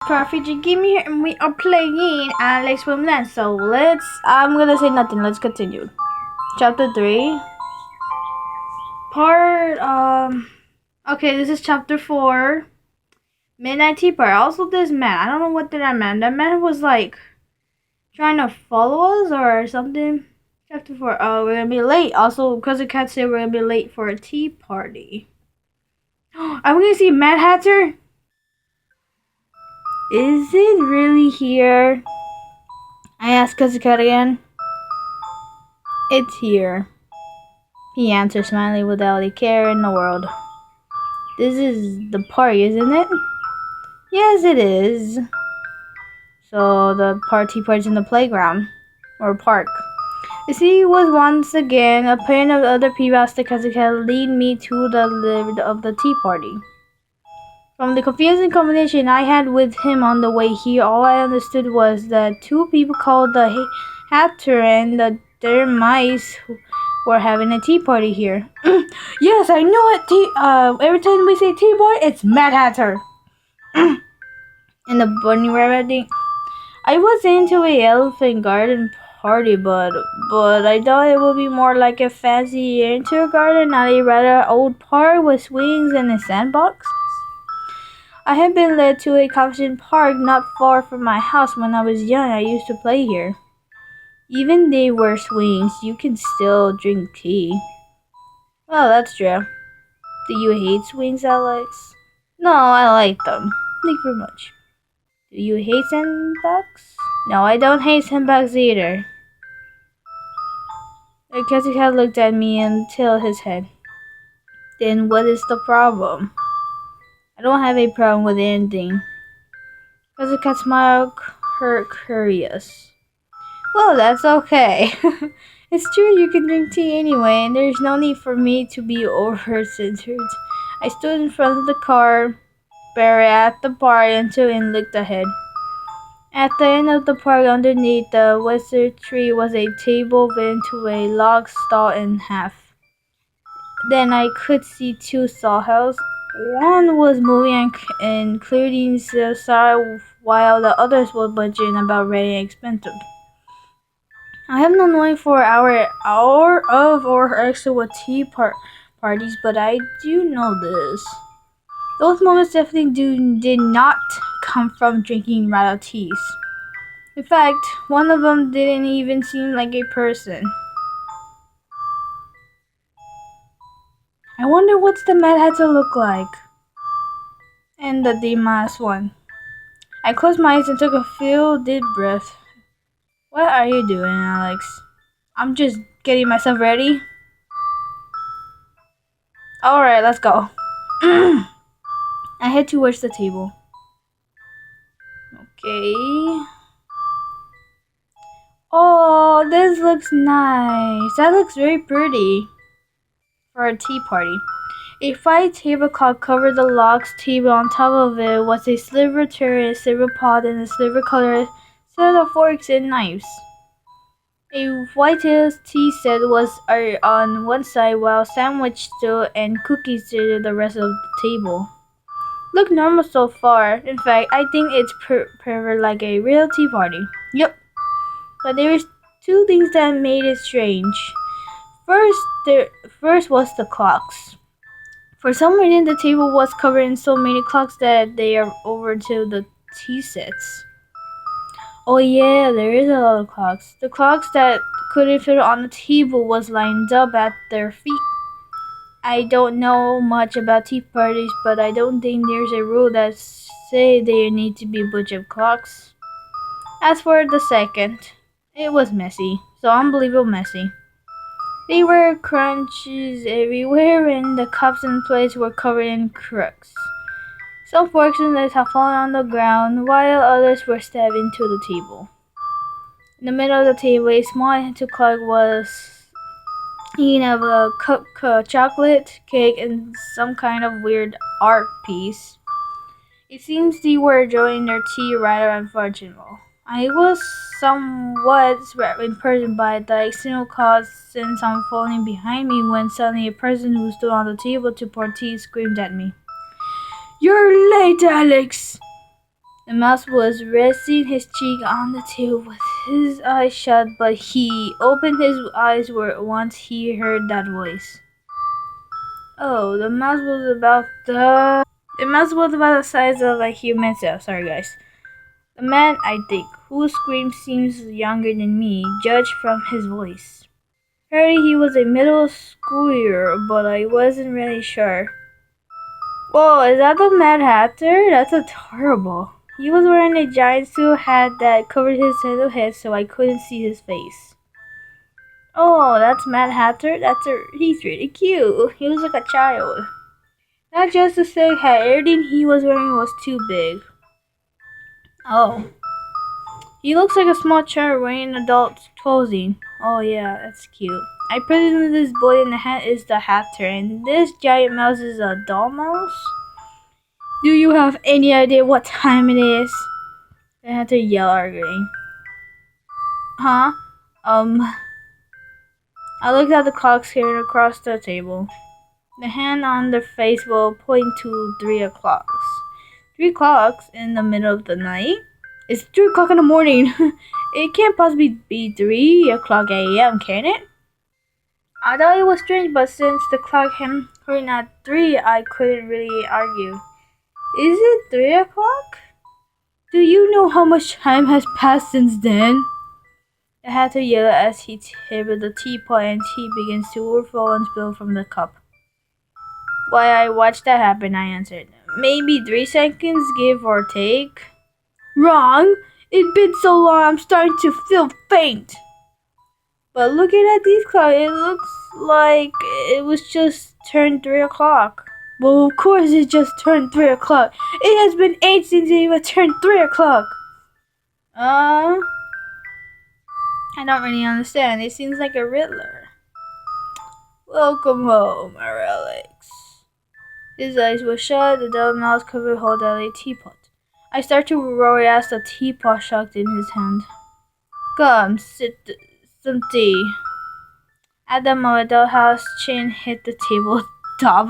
Coffee Game here, and we are playing Alex Wonderland. So I'm gonna say nothing. Let's continue. Chapter 3. Okay, this is chapter 4. Midnight Tea Party. Also, this man. I don't know what that man. That man was like trying to follow us or something. Chapter 4. Oh, we're gonna be late. Also, because the cat said we're gonna be late for a tea party. Are we gonna see Mad Hatter? Is it really here? I asked Kazukat again. It's here. He answered, smiling without a care in the world. This is the party, isn't it? Yes, it is. So the party's in the playground or park. The city was once again a pain of other people asked Kazukat lead me to the lid of the tea party. From the confusing conversation I had with him on the way here, all I understood was that two people called the Hatter and their mice were having a tea party here. Yes, I know it. Every time we say tea party, it's Mad Hatter. And the bunny rabbit. I was into a elephant garden party, but I thought it would be more like a fancy indoor garden, not a rather old park with swings and a sandbox. I had been led to a caution park not far from my house when I was young. I used to play here. Even they were swings, you can still drink tea. Well, that's true. Do you hate swings, Alex? No, I like them. Thank you very much. Do you hate sandbags? No, I don't hate sandbags either. The cat looked at me and tilted his head. Then what is the problem? I don't have a problem with anything. Cat smiled, her curious. Well, that's okay. It's true you can drink tea anyway, and there's no need for me to be over-centered. I stood in front of the car, barely at the park until and looked ahead. At the end of the park, underneath the wizard tree, was a table bent to a log stall in half. Then I could see two sawhills. One was moving and clearing the side, while the others were budging about ready and expensive. I have not known for hour of or actually what tea parties, but I do know this. Those moments definitely did not come from drinking rattle teas. In fact, one of them didn't even seem like a person. I wonder what's the Mad Hatter look like? And the Dimas one. I closed my eyes and took a few deep breaths. What are you doing, Alex? I'm just getting myself ready. Alright, let's go. I head towards the table. Okay. Oh, this looks nice. That looks very pretty for a tea party. A white tablecloth covered the log's table. On top of it was a silver tray, a silver pot, and a silver colored set of forks and knives. A white tea set was on one side, while sandwich stood and cookies did the rest of the table. Look normal so far. In fact, I think it's perfect like a real tea party. Yep. But there was two things that made it strange. First was the clocks. For some reason, the table was covered in so many clocks that they are over to the tea sets. Oh yeah, there is a lot of clocks. The clocks that couldn't fit on the table was lined up at their feet. I don't know much about tea parties, but I don't think there's a rule that say there need to be a bunch of clocks. As for the second, it was messy. So unbelievable messy. There were crunches everywhere, and the cups and plates were covered in crooks. Some forks and knives had fallen on the ground, while others were stabbed into the table. In the middle of the table, a small antique clock was eating of a chocolate cake and some kind of weird art piece. It seems they were enjoying their tea rather unfortunately. I was somewhat impressed by the external cause since unfolding behind me when suddenly a person who stood on the table to pour tea screamed at me. "You're late, Alex!" The mouse was resting his cheek on the table with his eyes shut, but he opened his eyes once he heard that voice. Oh, the mouse was about the size of a human cell. Sorry, guys. The man, I think, whose scream seems younger than me, judged from his voice. Apparently he was a middle schooler, but I wasn't really sure. Whoa, is that the Mad Hatter? That's horrible. He was wearing a giant suit hat that covered his head so I couldn't see his face. Oh, that's Mad Hatter? He's really cute. He was like a child. Not just a silk hat, everything he was wearing was too big. Oh. He looks like a small child wearing adult clothing. Oh yeah, that's cute. I presume this boy in the hat is the Hatter, and this giant mouse is a doll mouse? Do you have any idea what time it is? The Hatter yelled arguing. Huh? I looked at the clock scattered across the table. The hand on the face will point to 3 o'clock. 3 o'clock in the middle of the night? It's 3 o'clock in the morning. It can't possibly be 3 o'clock a.m., can it? I thought it was strange, but since the clock him pointing at 3, I couldn't really argue. Is it 3 o'clock? Do you know how much time has passed since then? The Hatter yelled as he tipped the teapot and tea begins to overflow and spill from the cup. Why, I watched that happen, I answered. Maybe 3 seconds, give or take. Wrong! It's been so long I'm starting to feel faint. But looking at these clocks, it looks like it was just turned 3 o'clock. Well, of course it just turned 3 o'clock. It has been 8 since it even turned 3 o'clock. I don't really understand. It seems like a riddler. Welcome home, my relics. His eyes were shut, the dumb mouse covered hold of a teapot. I started to roar as the teapot shocked in his hand. Come, sit some tea. At the moment, the house chain hit the table top.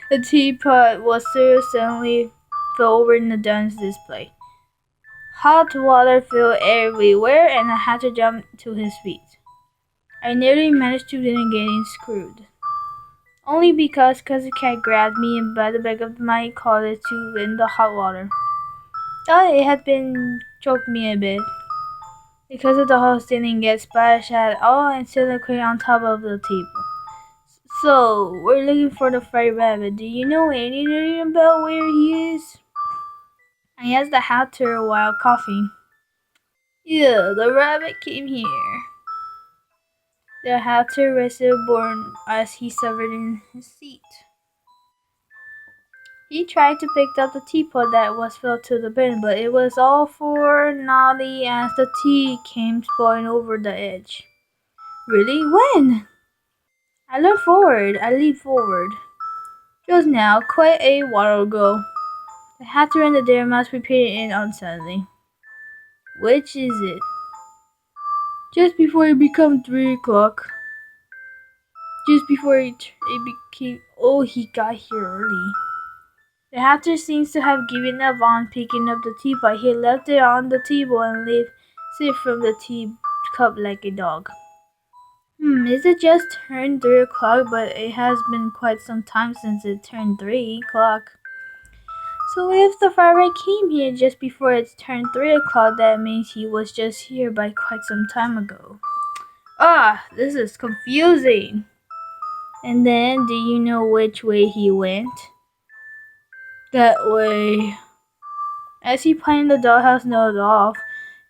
The teapot was suddenly fell over in the dunce display. Hot water fell everywhere, and I had to jump to his feet. I nearly managed to didn't get screwed. Only because Cousin Cat grabbed me by the back of my collar to in the hot water. It had been choked me a bit. Because of the host didn't get splashed at all and still quit on top of the table. So, we're looking for the fried rabbit. Do you know anything about where he is? I asked the Hatter while coughing. Yeah, the rabbit came here. The Hatter rested born as he suffered in his seat. He tried to pick up the teapot that was filled to the brim, but it was all for naughty as the tea came spilling over the edge. Really? When? I leaned forward. Just now, quite a while ago. The Hatter and the Dormouse repeated it unsteadily. Which is it? Just before it became 3 o'clock. Just before it became... Oh, he got here early. The Hatter seems to have given up on picking up the teapot. He left it on the table and sipped from the teacup like a dog. Is it just turned 3 o'clock, but it has been quite some time since it turned 3 o'clock. So if the fire came here just before it turned 3 o'clock, that means he was just here by quite some time ago. This is confusing. And then, do you know which way he went? That way. As he planed the dollhouse nose off,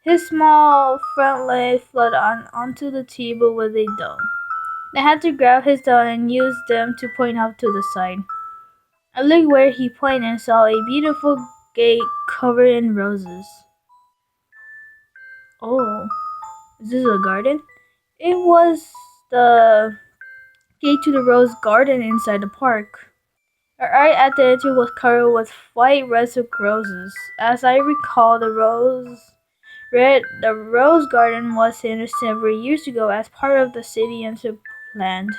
his small front leg floated onto the table with a dome. I had to grab his thumb and use them to point off to the side. I looked where he pointed and saw a beautiful gate covered in roses. Oh, is this a garden? It was the gate to the rose garden inside the park. Right at the entrance was covered with white red silk roses. As I recall, the rose garden was finished several years ago as part of the city and planned.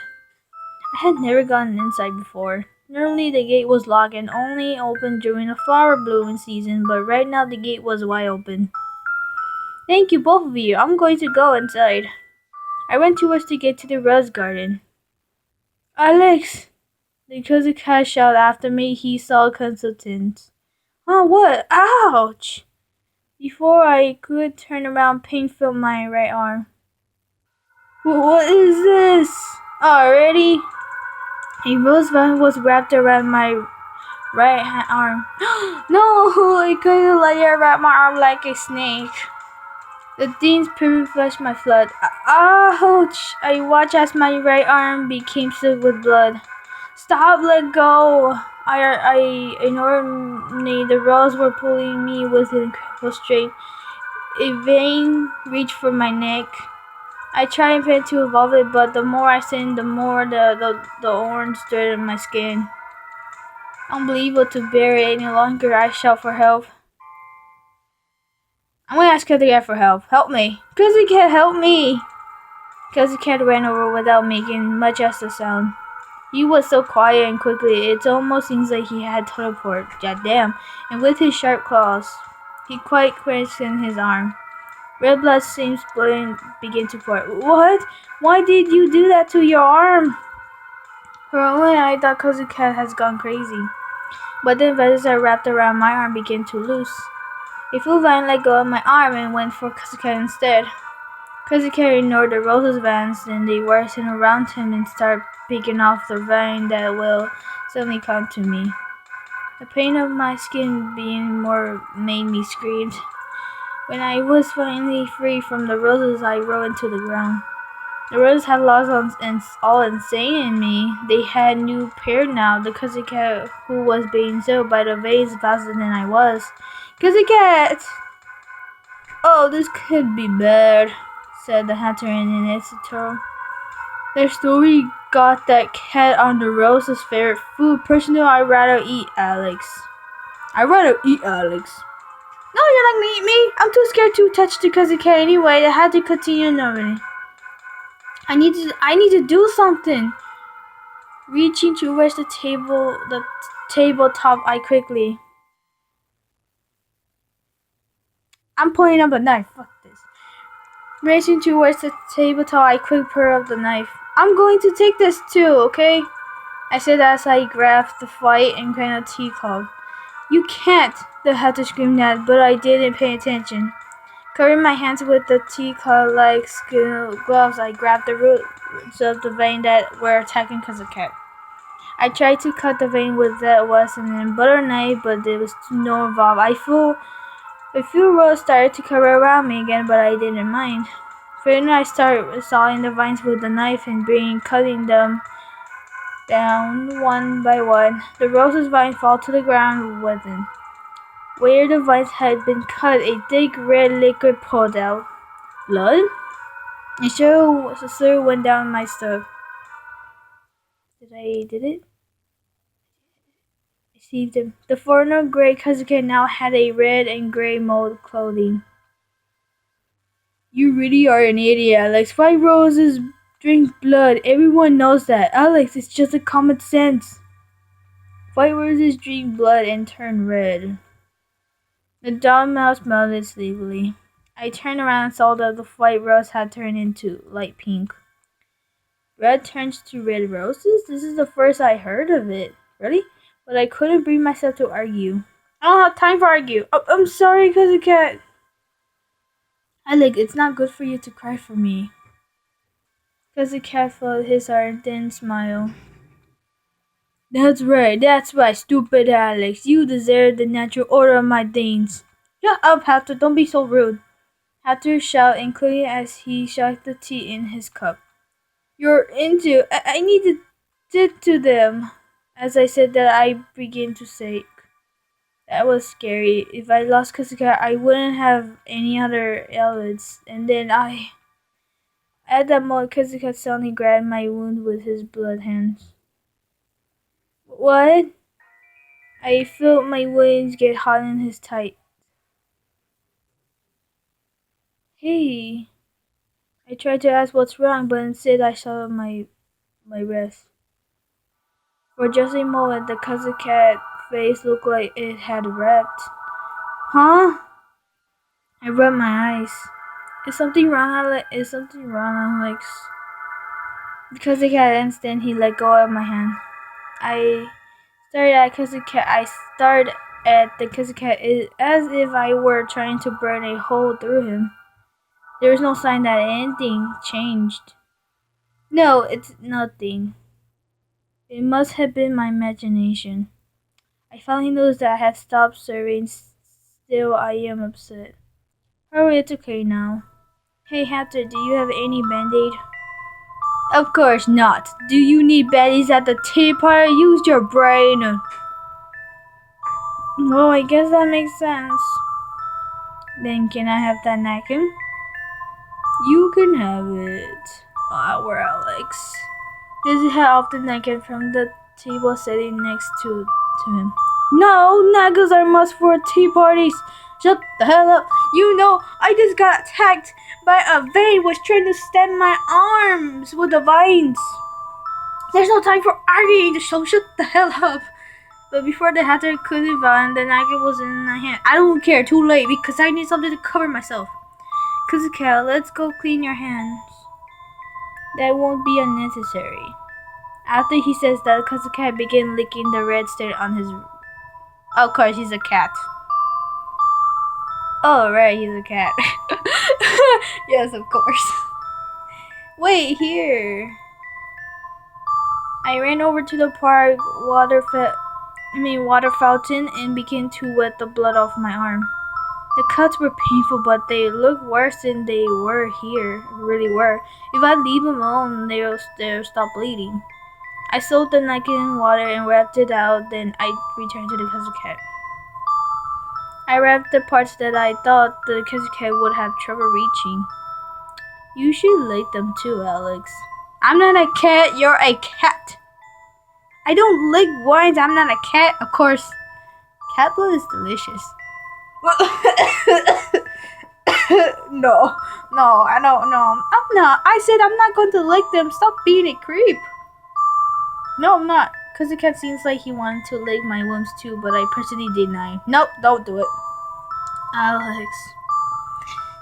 I had never gone inside before. Normally the gate was locked and only opened during the flower blooming season, but right now the gate was wide open. Thank you, both of you. I'm going to go inside. I went towards to get to the rose garden. Alex! The cousin cat shouted after me. He saw consultant. Oh, what? Ouch! Before I could turn around, pain filled my right arm. What is this? Already? A rose vine was wrapped around my right arm. No! I couldn't let it wrap my arm like a snake. The things purified my blood. Ouch! I watched as my right arm became soaked with blood. Stop! Let go! I ignored the rose were pulling me with incredible strength. A vein reached for my neck. I tried to evolve it, but the more I sinned, the more the orange stirred in my skin. Unable to bear it any longer, I shout for help. I'm gonna ask Cousin Cat for help. Help me! Cousin Cat, help me! Cousin Cat ran over without making much as a sound. He was so quiet and quickly, it almost seems like he had teleport. Goddamn! And with his sharp claws, he quite clenched in his arm. Red blood seems begin to pour. What? Why did you do that to your arm? For a moment, I thought Cousin Cat has gone crazy. But then feathers that wrapped around my arm began to loose. A full vine let go of my arm and went for Cousin Cat instead. Cousin Cat ignored the roses vines, and they worsened around him and started picking off the vine that will suddenly come to me. The pain of my skin being more made me scream. When I was finally free from the roses, I rolled into the ground. The roses had lost all insane in me. They had new pair now. The Cousin Cat who was being soaked by the vase faster than I was. Cousin Cat! Oh, this could be bad, said the hunter in its tone. The story got that cat on the rose's favorite food. Personally, I'd rather eat Alex. I'd rather eat Alex. No, you're not gonna eat me. I'm too scared to touch the Cousin Cat anyway. I had to continue knowing. I need to do something. Reaching towards the tabletop, I quickly. I'm pulling up the knife. Fuck this. Racing towards the tabletop, I quick pull up the knife. I'm going to take this too, okay? I said as I grabbed the fight and grabbed a teacup. You can't, the hunter screamed at, but I didn't pay attention. Covering my hands with the teacup-like gloves, I grabbed the roots of the vein that were attacking Cousin Cat. I tried to cut the vein with that wasn't a butter knife, but there was no involved. A few rows started to cover around me again, but I didn't mind. Finally, I started sawing the vines with the knife and cutting them down one by one. The rose's vine fell to the ground with it. Where the vines had been cut, a thick red liquid poured out. Blood? A shiver went down my stomach. Did it? I see them. The foreigner gray Cousin Cat now had a red and gray mold clothing. You really are an idiot, Alex. White roses drink blood. Everyone knows that. Alex, it's just a common sense. White roses drink blood and turn red. The dog mouse melted sleepily. I turned around and saw that the white rose had turned into light pink. Red turns to red roses? This is the first I heard of it. Really? But I couldn't bring myself to argue. I don't have time for argue. Oh, I'm sorry, Cousin Cat. Alex, it's not good for you to cry for me. Cousin Cat followed his heart, then smiled. That's right, stupid Alex. You deserve the natural order of my things. Shut up, Hatter, don't be so rude. Hatter shouted, including as he shook the tea in his cup. You're into. I need to sit to them. As I said that, I began to shake. That was scary. If I lost Cousin Cat, I wouldn't have any other outlets. And then at that moment, Cousin Cat suddenly grabbed my wound with his blood hands. What? I felt my wounds get hot in his tight. Hey. I tried to ask what's wrong, but instead I saw my wrist. For just a moment, the cousin cat face looked like it had wrapped. Huh? I rubbed my eyes. Is something wrong, Alex? Is something wrong, Alex? Because the cat instant he let go of my hand. I stared at cousin cat. I stared at the cousin cat as if I were trying to burn a hole through him. There was no sign that anything changed. No, it's nothing. It must have been my imagination. I finally noticed that I had stopped serving. Still, I am upset. Hurry, it's okay now. Hey, Hatter, do you have any band-aid? Of course not. Do you need band-aids at the tea party? Use your brain. Well, I guess that makes sense. Then can I have that napkin? You can have it. Our Alex. His head off the napkin from the table sitting next to him. No, napkins are must for tea parties. Shut the hell up. You know, I just got attacked by a vine was trying to stem my arms with the vines. There's no time for arguing, so shut the hell up. But before the hatter could run, the napkin was in my hand. I don't care, too late, because I need something to cover myself. Cousin Cat, let's go clean your hands. That won't be unnecessary. After he says that, Cousin Cat began licking the red stain on his... Of course, he's a cat. Oh, right, he's a cat. Yes, of course. Wait, here. I ran over to the park water fountain and began to wet the blood off my arm. The cuts were painful, but they looked worse than they really were. If I leave them alone, they'll stop bleeding. I soaked the napkin in water and wrapped it out, then I returned to the cousin cat. I wrapped the parts that I thought the cousin cat would have trouble reaching. You should lick them too, Alex. I'm not a cat, you're a cat. I don't lick wines, I'm not a cat. Of course, cat blood is delicious. No, I don't know. I'm not. I said I'm not going to lick them. Stop being a creep. No, I'm not. Because the cat seems like he wanted to lick my wounds too, but I personally deny. Nope, don't do it. Alex.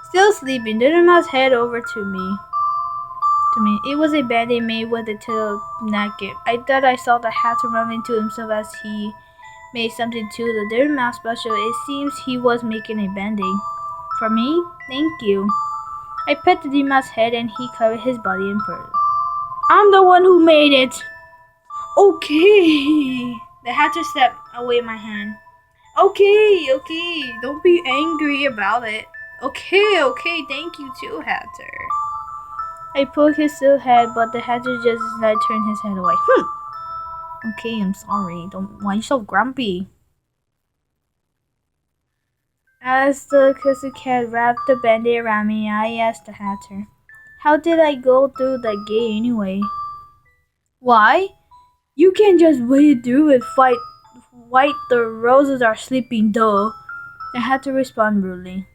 Still sleeping, Mouse head over to me. It was a band-aid made with a tail napkin. I thought I saw the hatter mumbling to himself as he made something to the Dirty Mouse special. It seems he was making a band-aid. For me? Thank you. I pet the Dirty Mouse head and he covered his body in fur. I'm the one who made it. Okay. The hatter stepped away my hand. Okay. Don't be angry about it. Okay. Thank you too, Hatter. I poked his silk head, but the hatter just turned his head away. Okay, I'm sorry. Why are you so grumpy? As the cousin cat wrapped the band-aid around me, I asked the hatter, how did I go through the gate anyway? Why? You can't just wade through and fight. The roses are sleeping, duh. The hatter responded rudely.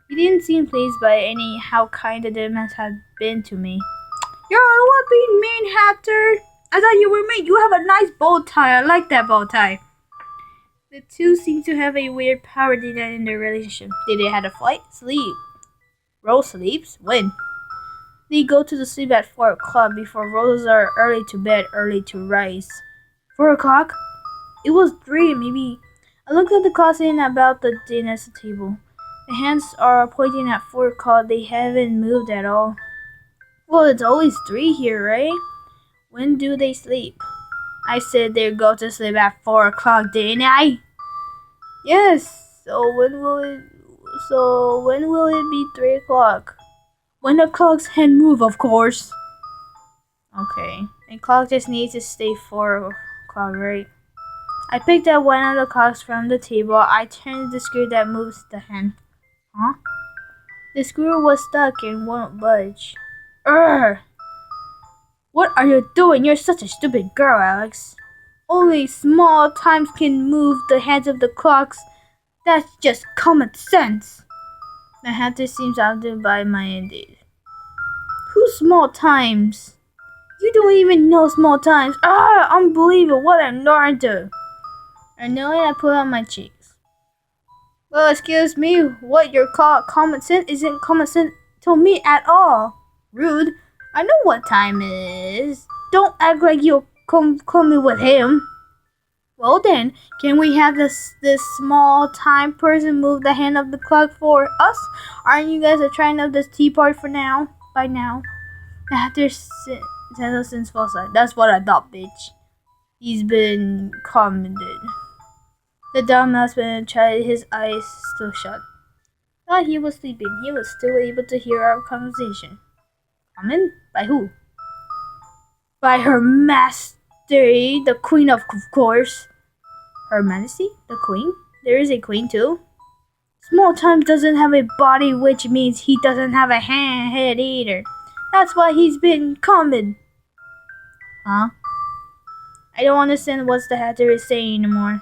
He didn't seem pleased by how kind the demons had been to me. You're the one being mean, Hatter. I thought you were mean. You have a nice bow tie. I like that bow tie. The two seem to have a weird power dynamic in their relationship. Did they have a fight? Sleep. Rose sleeps? When? They go to sleep at 4 o'clock before roses are early to bed, early to rise. 4 o'clock? It was 3, maybe. I looked at the clock sitting about the dinner table. The hands are pointing at 4 o'clock. They haven't moved at all. Well, it's always 3 here, right? When do they sleep? I said they'd go to sleep at 4 o'clock, didn't I? Yes. So when will it be 3 o'clock? When the clocks can move, of course. Okay. The clock just needs to stay 4 o'clock, right? I picked up one of the clocks from the table. I turned the screw that moves the hand. Huh? The screw was stuck and won't budge. Urgh! What are you doing? You're such a stupid girl, Alex. Only small times can move the hands of the clocks. That's just common sense. The hatter seems outdone by my indeed. Whose small times? You don't even know small times. Unbelievable. What a narrator. I know it. I pull out my cheeks. Well, excuse me. What you're called common sense isn't common sense to me at all. Rude. I know what time it is. Don't act like you're coming with him. Well then, can we have this small time person move the hand of the clock for us? Aren't you guys trying up this tea party for now? By now? After since fall side. That's what I thought, bitch. He's been commended. The dumbass man tried, his eyes still shut. While he was sleeping, he was still able to hear our conversation. Comment? By who? By Her Majesty, the Queen of course. Her Majesty? The Queen? There is a Queen too? Small Time doesn't have a body, which means he doesn't have a head either. That's why he's been commended. Huh? I don't understand what the Hatter is saying anymore.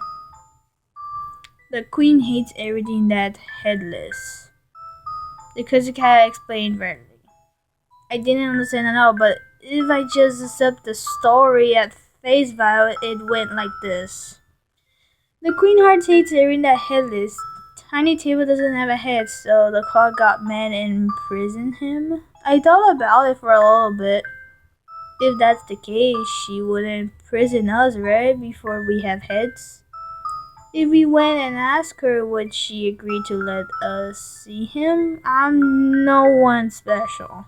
The Queen hates everything that's headless. The Crazy Cat explained readily. I didn't understand at all, but if I just accept the story at face value, it went like this. The Queen Heart hates everything that's headless. Tiny Table doesn't have a head, so the clock got mad and imprisoned him. I thought about it for a little bit. If that's the case, she wouldn't imprison us, right, before we have heads? If we went and asked her, would she agree to let us see him? I'm no one special.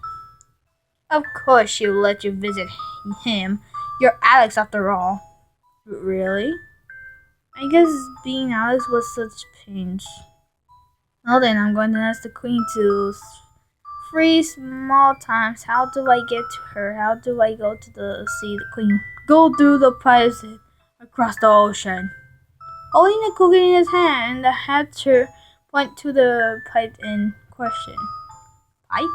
Of course she'll let you visit him. You're Alex after all. Really? I guess being Alex was such pains. Well then, I'm going to ask the Queen to freeze small times. How do I get to her? How do I go to see the Queen? Go through the pipes across the ocean. Holding the cookie in his hand, the Hatter pointed to the pipe in question. Pipe?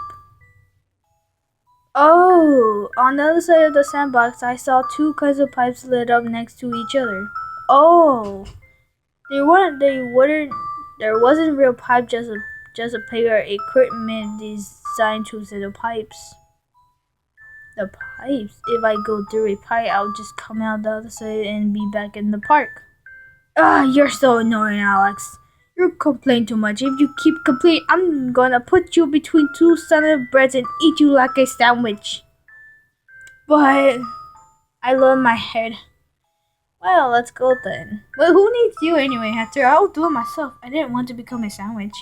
Oh, on the other side of the sandbox, I saw two kinds of pipes lit up next to each other. Oh, there wasn't real pipe, just a bigger equipment designed to set the pipes. The pipes? If I go through a pipe, I'll just come out the other side and be back in the park. You're so annoying, Alex. You complain too much. If you keep complaining, I'm gonna put you between two standard breads and eat you like a sandwich. But I love my head. Well, let's go then. Well, who needs you anyway, Hatter? I'll do it myself. I didn't want to become a sandwich.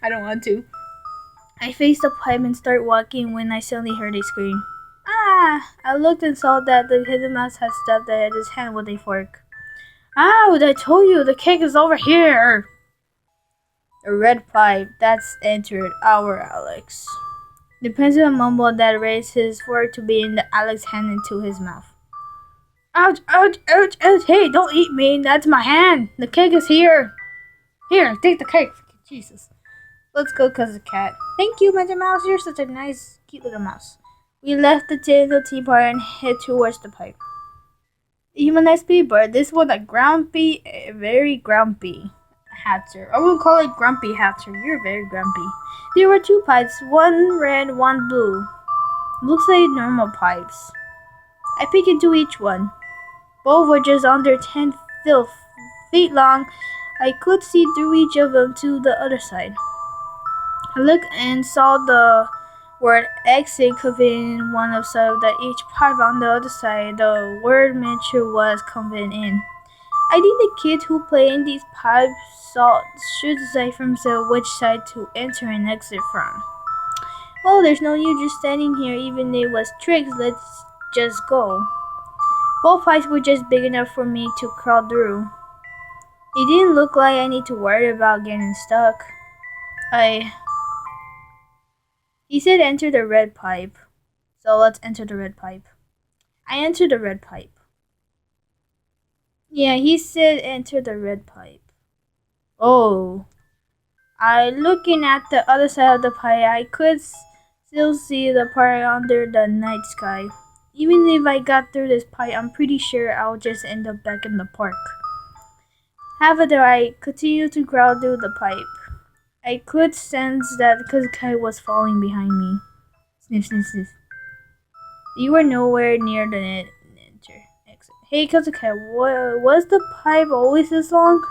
I don't want to. I faced the pipe and started walking when I suddenly heard a scream. I looked and saw that the hidden mouse had stabbed at his hand with a fork. I told you, the cake is over here. A red pipe, that's entered our Alex. The peasant mumbled that raised his fork to be in the Alex hand into his mouth. Ouch, ouch, ouch, ouch. Hey, don't eat me. That's my hand. The cake is here. Here, take the cake. Jesus. Let's go, Cousin Cat. Thank you, Magic Mouse. You're such a nice, cute little mouse. We left the tea party and head towards the pipe. Even nice people, this one a very grumpy Hatter. I will call it Grumpy Hatter. You're very grumpy. There were two pipes, one red, one blue. Looks like normal pipes. I peeked into each one. Both were just under 10 feet long. I could see through each of them to the other side. I looked and saw the word exit convened in one side of each pipe. On the other side, the word mentor was convened in. I think the kids who play in these pipes should decide for themselves which side to enter and exit from. Well, there's no use just standing here. Even if it was tricks, let's just go. Both pipes were just big enough for me to crawl through. It didn't look like I need to worry about getting stuck. He said enter the red pipe. So let's enter the red pipe. I entered the red pipe. Yeah, he said enter the red pipe. Oh. Looking at the other side of the pipe, I could still see the park under the night sky. Even if I got through this pipe, I'm pretty sure I'll just end up back in the park. However, I continued to crawl through the pipe. I could sense that Kazkai was falling behind me. Sniff, sniff, sniff. You were nowhere near the enter exit. Hey, Kazuka, was the pipe always this long?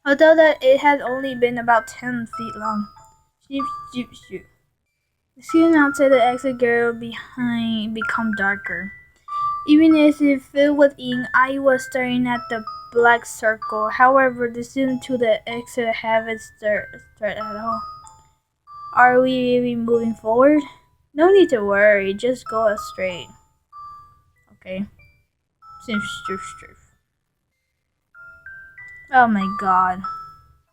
Although that it had only been about 10 feet long. Shoop, shoop, shoop. Soon outside the exit girl behind become darker. Even as it filled with ink, I was staring at the black circle. However, the soon to the exit haven't stirred at all. Are we really moving forward? No need to worry, just go straight. Okay. Oh my god.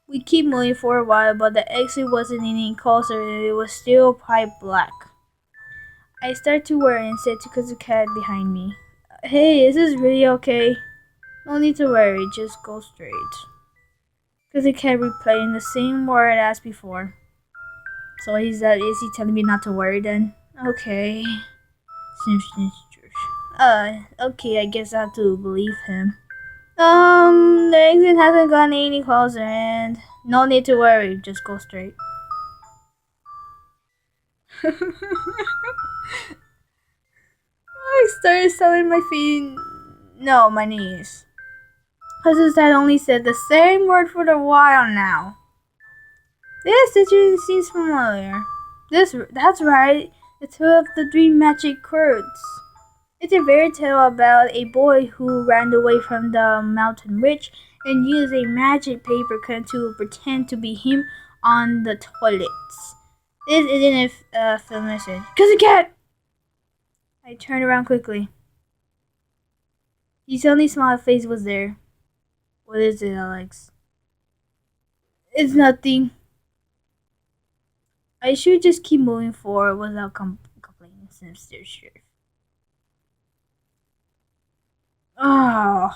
We keep moving for a while, but the exit wasn't any closer and it was still pipe black. I started to worry and said to Kazuka behind me, Hey, is this really okay? No need to worry, just go straight. Kazuka replaying the same word as before. So is he telling me not to worry then? Okay. Okay, I guess I have to believe him. The exit hasn't gone any closer and no need to worry, just go straight. I started selling my feet. No, my knees. Cause had only said the same word for a while now. This situation seems familiar. That's right. The Tale of the Three Magic Curds. It's a fairy tale about a boy who ran away from the mountain witch and used a magic paper cut to pretend to be him on the toilets. This isn't a film message. Kazuka! I turned around quickly. His only smiled face was there. What is it, Alex? It's nothing. I should just keep moving forward without complaining since they're sure. Oh.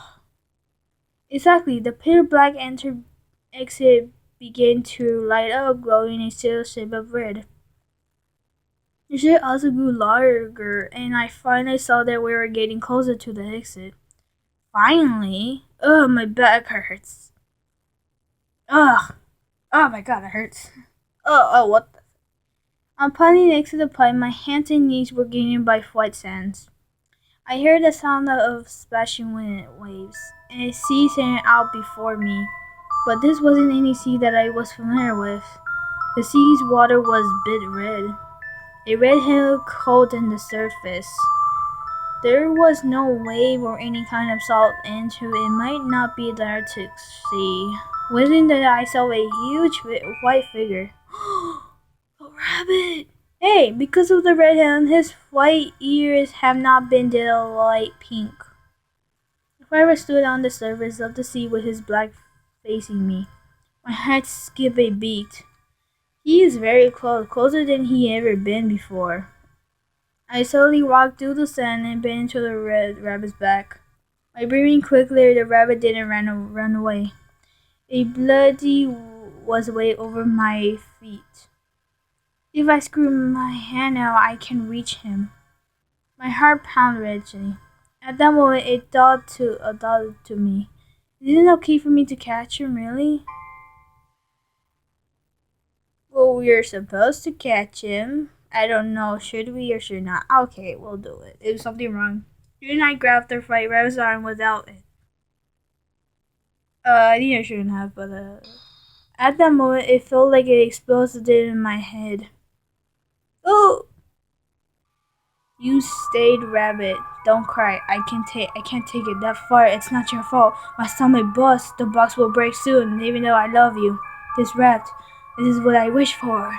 Exactly. The pale black exit began to light up, glowing a silver shape of red. The shade also grew larger, and I finally saw that we were getting closer to the exit. Finally! Ugh, my back hurts. Ugh. Oh my god, it hurts. What the? I'm putting next to the pipe, my hands and knees were getting by white sands. I heard the sound of splashing waves, and a sea sang out before me. But this wasn't any sea that I was familiar with. The sea's water was bit red, a red halo coat on the surface. There was no wave or any kind of salt into it. Might not be the Arctic Sea. Within that I saw a huge white figure. A rabbit! Hey, because of the red hand, his white ears have not been the light pink. The rabbit stood on the surface of the sea with his back facing me. My heart skipped a beat. He is very close, closer than he ever been before. I slowly walked through the sand and bent into the red rabbit's back. By breathing quickly, the rabbit didn't run away. A bloody was way over my feet. If I screw my hand out, I can reach him. My heart pounded wretchedly. At that moment, it thought to me, "Isn't it okay for me to catch him, really?" Well, we're supposed to catch him. I don't know, should we or should not? Okay, we'll do it. If something wrong. You and I grabbed the fight rabbit's arm without it. I think I shouldn't have, but at that moment, it felt like it exploded in my head. Oh! You stayed, rabbit. Don't cry. I can't take it that far. It's not your fault. My stomach busts. The box will break soon. Even though I love you, this rat. This is what I wish for.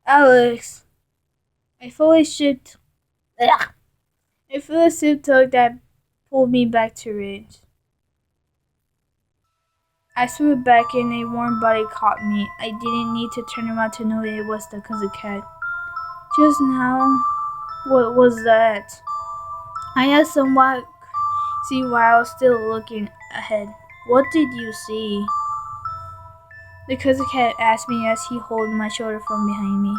Alex, I fully shipped. I feel a soup tug that pulled me back to range. I swooped back and a warm body caught me. I didn't need to turn around to know it was the Kazuka. Just now, what was that? I asked somewhat see while still looking ahead. What did you see? The Kazuka asked me as he held my shoulder from behind me.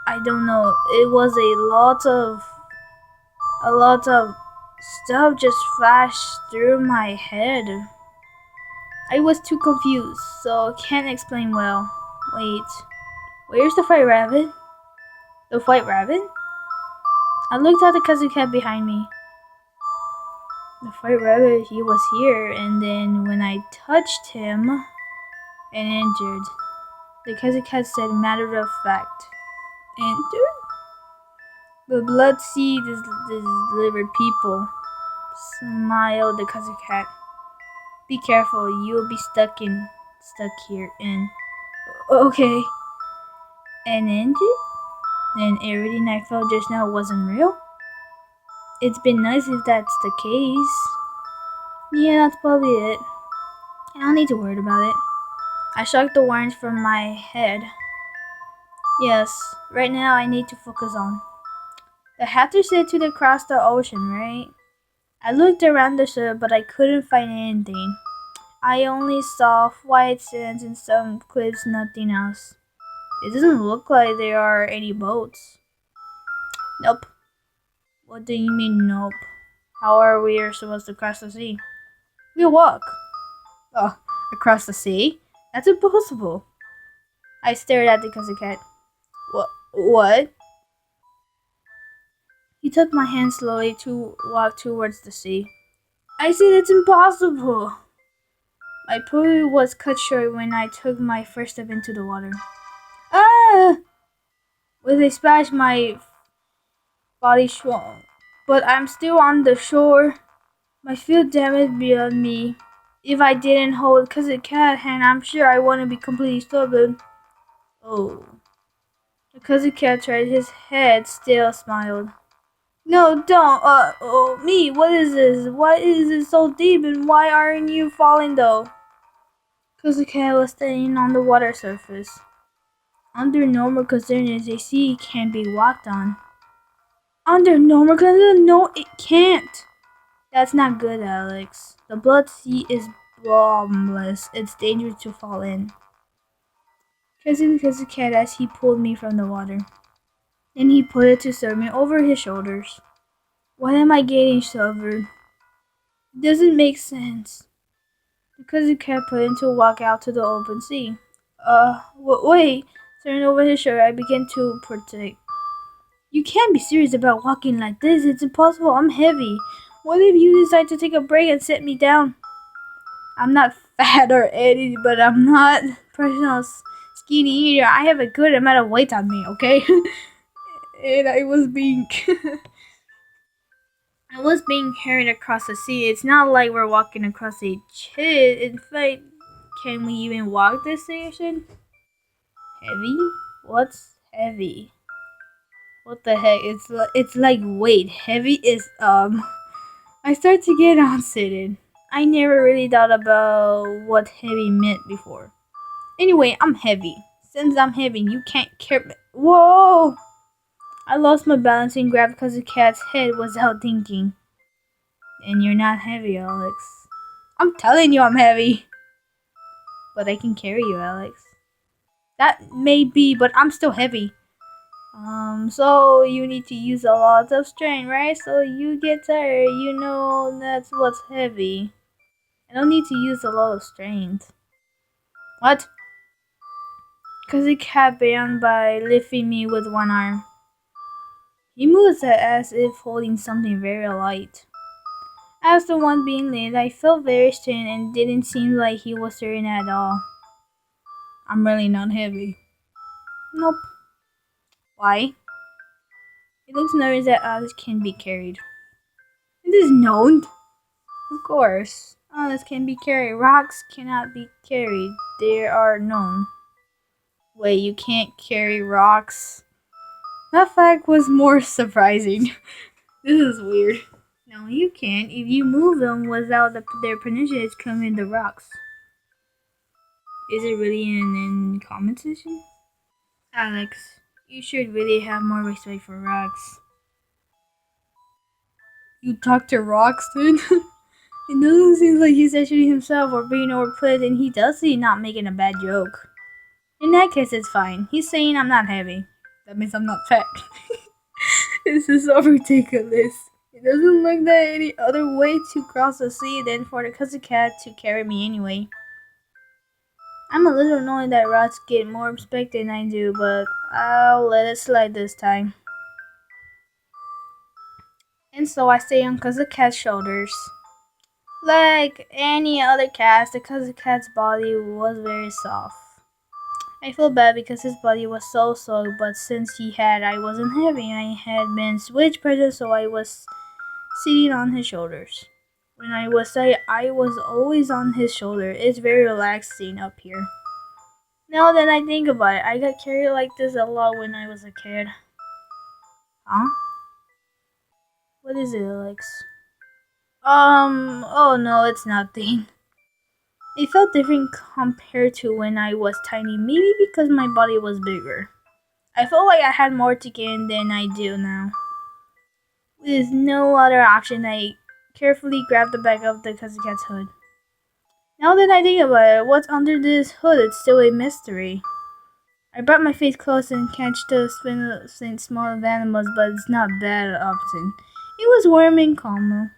I don't know. It was a lot of stuff just flashed through my head. I was too confused, so can't explain well. Wait. Where's the white rabbit? The white rabbit? I looked at the cousin cat behind me. The white rabbit, he was here, and then when I touched him and injured, the cousin cat said matter of fact. Injured? The blood seed is delivered people. Smiled the cousin cat. Be careful, you'll be stuck here in. Okay. And injured? Then everything I felt just now wasn't real? It's been nice if that's the case. Yeah, that's probably it. I don't need to worry about it. I shook the worms from my head. Yes, right now I need to focus on. The Hatter said to cross the ocean, right? I looked around the ship, but I couldn't find anything. I only saw white sands and some cliffs, nothing else. It doesn't look like there are any boats. Nope. What do you mean, nope? How are we supposed to cross the sea? We walk. Oh, across the sea? That's impossible. I stared at the cousin cat. What? He took my hand slowly to walk towards the sea. I said it's impossible. My pulley was cut short when I took my first step into the water. Ah! With a splash, my body shrunk. But I'm still on the shore. My feet damaged beyond me. If I didn't hold cousin cat hand, I'm sure I wouldn't be completely stubborn. Oh. The cousin cat tried his head, still smiled. No, don't. Me, what is this? Why is it so deep and why aren't you falling though? Cousin cat was standing on the water surface. Under normal conditions, a sea can be walked on. Under normal conditions? No, it can't. That's not good, Alex. The blood sea is bottomless. It's dangerous to fall in. Cousin cat as he pulled me from the water. Then he put it to serve me over his shoulders. Why am I getting sobered? It doesn't make sense. The cousin cat put him to walk out to the open sea. Wait. Turning over his shoulder, I began to protect. You can't be serious about walking like this. It's impossible. I'm heavy. What if you decide to take a break and set me down? I'm not fat or anything, but I'm not professional skinny either. I have a good amount of weight on me, okay? And I was being carried across the sea. It's not like we're walking across a chit. In fact, can we even walk this station? Heavy? What's heavy? What the heck? It's like weight. Heavy is I start to get unseated. I never really thought about what heavy meant before. Anyway, I'm heavy. Since I'm heavy, you can't carry me. Whoa! I lost my balance and grabbed cousin cat's head without thinking. And you're not heavy, Alex. I'm telling you I'm heavy. But I can carry you, Alex. That may be, but I'm still heavy. So you need to use a lot of strength, right? So you get tired, you know that's what's heavy. I don't need to use a lot of strength. What? Cousin cat began by lifting me with one arm. He moved as if holding something very light. As the one being lifted, I felt very strange and didn't seem like he was hurting at all. I'm really not heavy. Nope. Why? It looks nervous that others can be carried. It is known. Of course. Others can be carried. Rocks cannot be carried. They are known. Wait, you can't carry rocks? That fact was more surprising. This is weird. No, you can't. If you move them without their permission, it's coming the rocks. Is it really in competition? Alex, you should really have more respect for rocks. You talk to rocks, dude? It doesn't seem like he's actually himself or being overplayed, and he does seem not making a bad joke. In that case, it's fine. He's saying I'm not heavy. That means I'm not fat. This is so ridiculous. It doesn't look that any other way to cross the sea than for the cousin cat to carry me anyway. I'm a little annoyed that rats get more respect than I do, but I'll let it slide this time. And so I stay on Cousin Cat's shoulders. Like any other cat, the Cousin Cat's body was very soft. I feel bad because his body was so soft, but since I wasn't heavy, I had been switch present, so I was sitting on his shoulders. When I was say I was always on his shoulder. It's very relaxing up here. Now that I think about it, I got carried like this a lot when I was a kid. Huh? What is it, Alex? Oh no, it's nothing. It felt different compared to when I was tiny, maybe because my body was bigger. I felt like I had more to gain than I do now. With no other option, I carefully grabbed the back of the Cousin Cat's hood. Now that I think about it, what's under this hood is still a mystery. I brought my face close and catch the small animals, but it's not that often. It was warm and calm.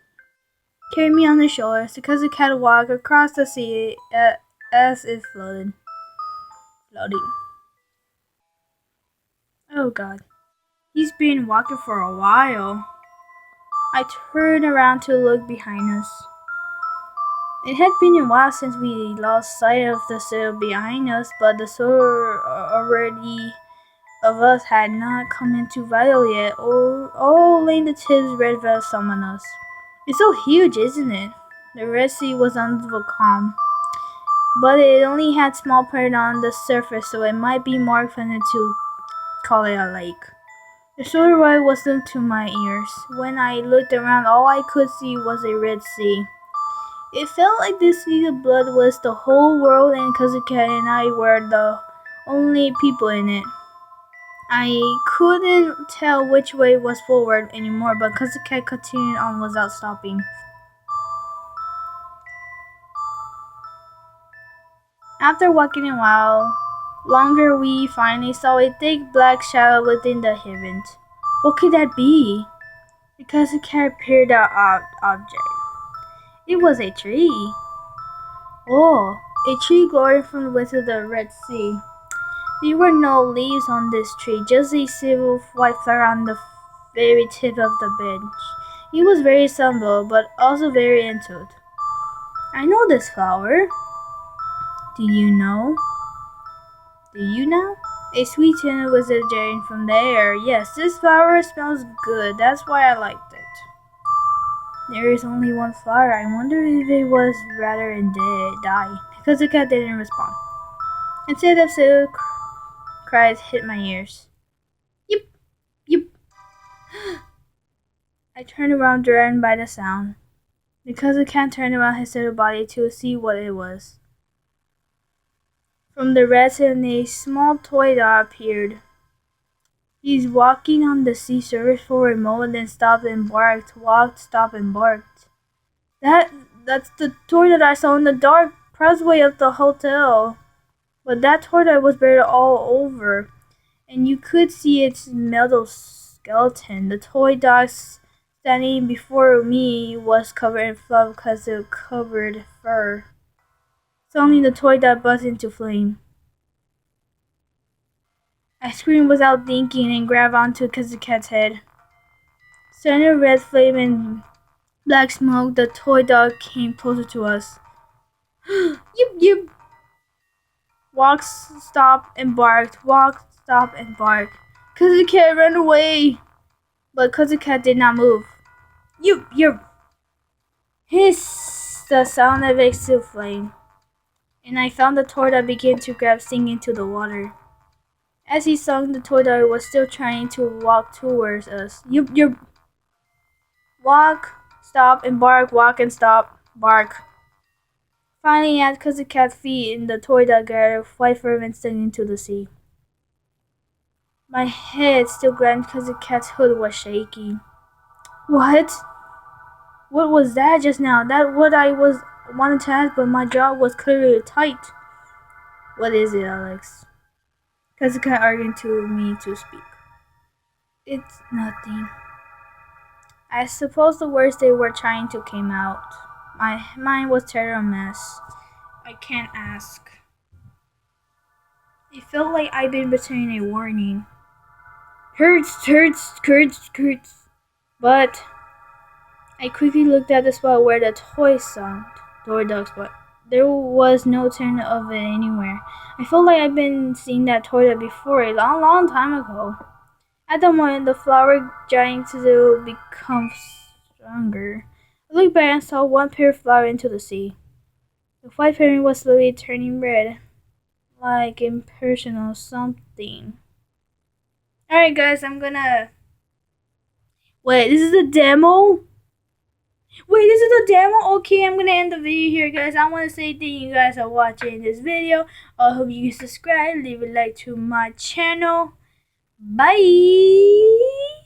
Carried me on the shoulders because the cat walked across the sea as it floating. Oh God, he's been walking for a while. I turned around to look behind us. It had been a while since we lost sight of the sail behind us, but the sail already of us had not come into view yet, or laying the tips red veils on us. It's so huge, isn't it? The Red Sea was under the calm, but it only had small print on the surface, so it might be more fun to call it a lake. The shore ride wasn't to my ears. When I looked around, all I could see was a Red Sea. It felt like this sea of blood was the whole world, and Cousin Cat and I were the only people in it. I couldn't tell which way was forward anymore, but Cousin Cat continued on without stopping. After walking a while longer, we finally saw a thick black shadow within the heavens. What could that be? The Cousin Cat peered at object. It was a tree. Oh, a tree glowing from the width of the Red Sea. There were no leaves on this tree, just a silver white flower on the very tip of the bench. It was very simple, but also very ancient. I know this flower. Do you know? Do you know? A sweet tune was generating from the air. Yes, this flower smells good. That's why I liked it. There is only one flower. I wonder if it was rather and die. Because the cat didn't respond. Instead of silk cries hit my ears. Yip, yip. I turned around, driven by the sound. Because the cat turned around his little body to see what it was. From the resin, a small toy dog appeared. He's walking on the sea surface for a moment, then stopped and barked. Walked, stopped, and barked. That's the toy that I saw in the dark passageway of the hotel. But that toy dog was buried all over, and you could see its metal skeleton. The toy dog standing before me was covered in fluff because it covered fur. Suddenly the toy dog burst into flame. I screamed without thinking and grabbed onto Cousin Cat's head. Standing red flame and black smoke, the toy dog came closer to us. Yip yip! Walked, stopped, and barked. Walked, stopped, and barked. Cousin Cat ran away, but Cousin Cat did not move. Yip yip! Hiss! The sound of it still flame, and I found the toy dog began to grab sinking to the water. As he sung, the toy dog was still trying to walk towards us. Yup, yup. Walk, stop, and bark. Walk and stop, bark. Finally, at Cousin Cat's feet, and the toy dog gathered white fur and stung into the sea. My head still glanced. Cousin Cat's hood was shaking. What? What was that just now? That what I was wanted to ask, but my jaw was clearly tight. What is it, Alex? Cousin Cat argued to me to speak. It's nothing. I suppose the words they were trying to came out. My mind was terrible mess. I can't ask. It felt like I'd been between a warning. Hurts. But I quickly looked at the spot where the toy sound door dog spot. There was no turn of it anywhere. I felt like I'd been seeing that toy dog before a long time ago. At the moment, the flower giant to become stronger. I looked back and saw one pair of flower into the sea. The white parent was slowly turning red, like impersonal something. Alright guys, I'm gonna... Wait, this is the demo? Wait, this is the demo? Okay, I'm gonna end the video here, guys. I want to say thank you guys for watching this video. I hope you subscribe, leave a like to my channel. Bye!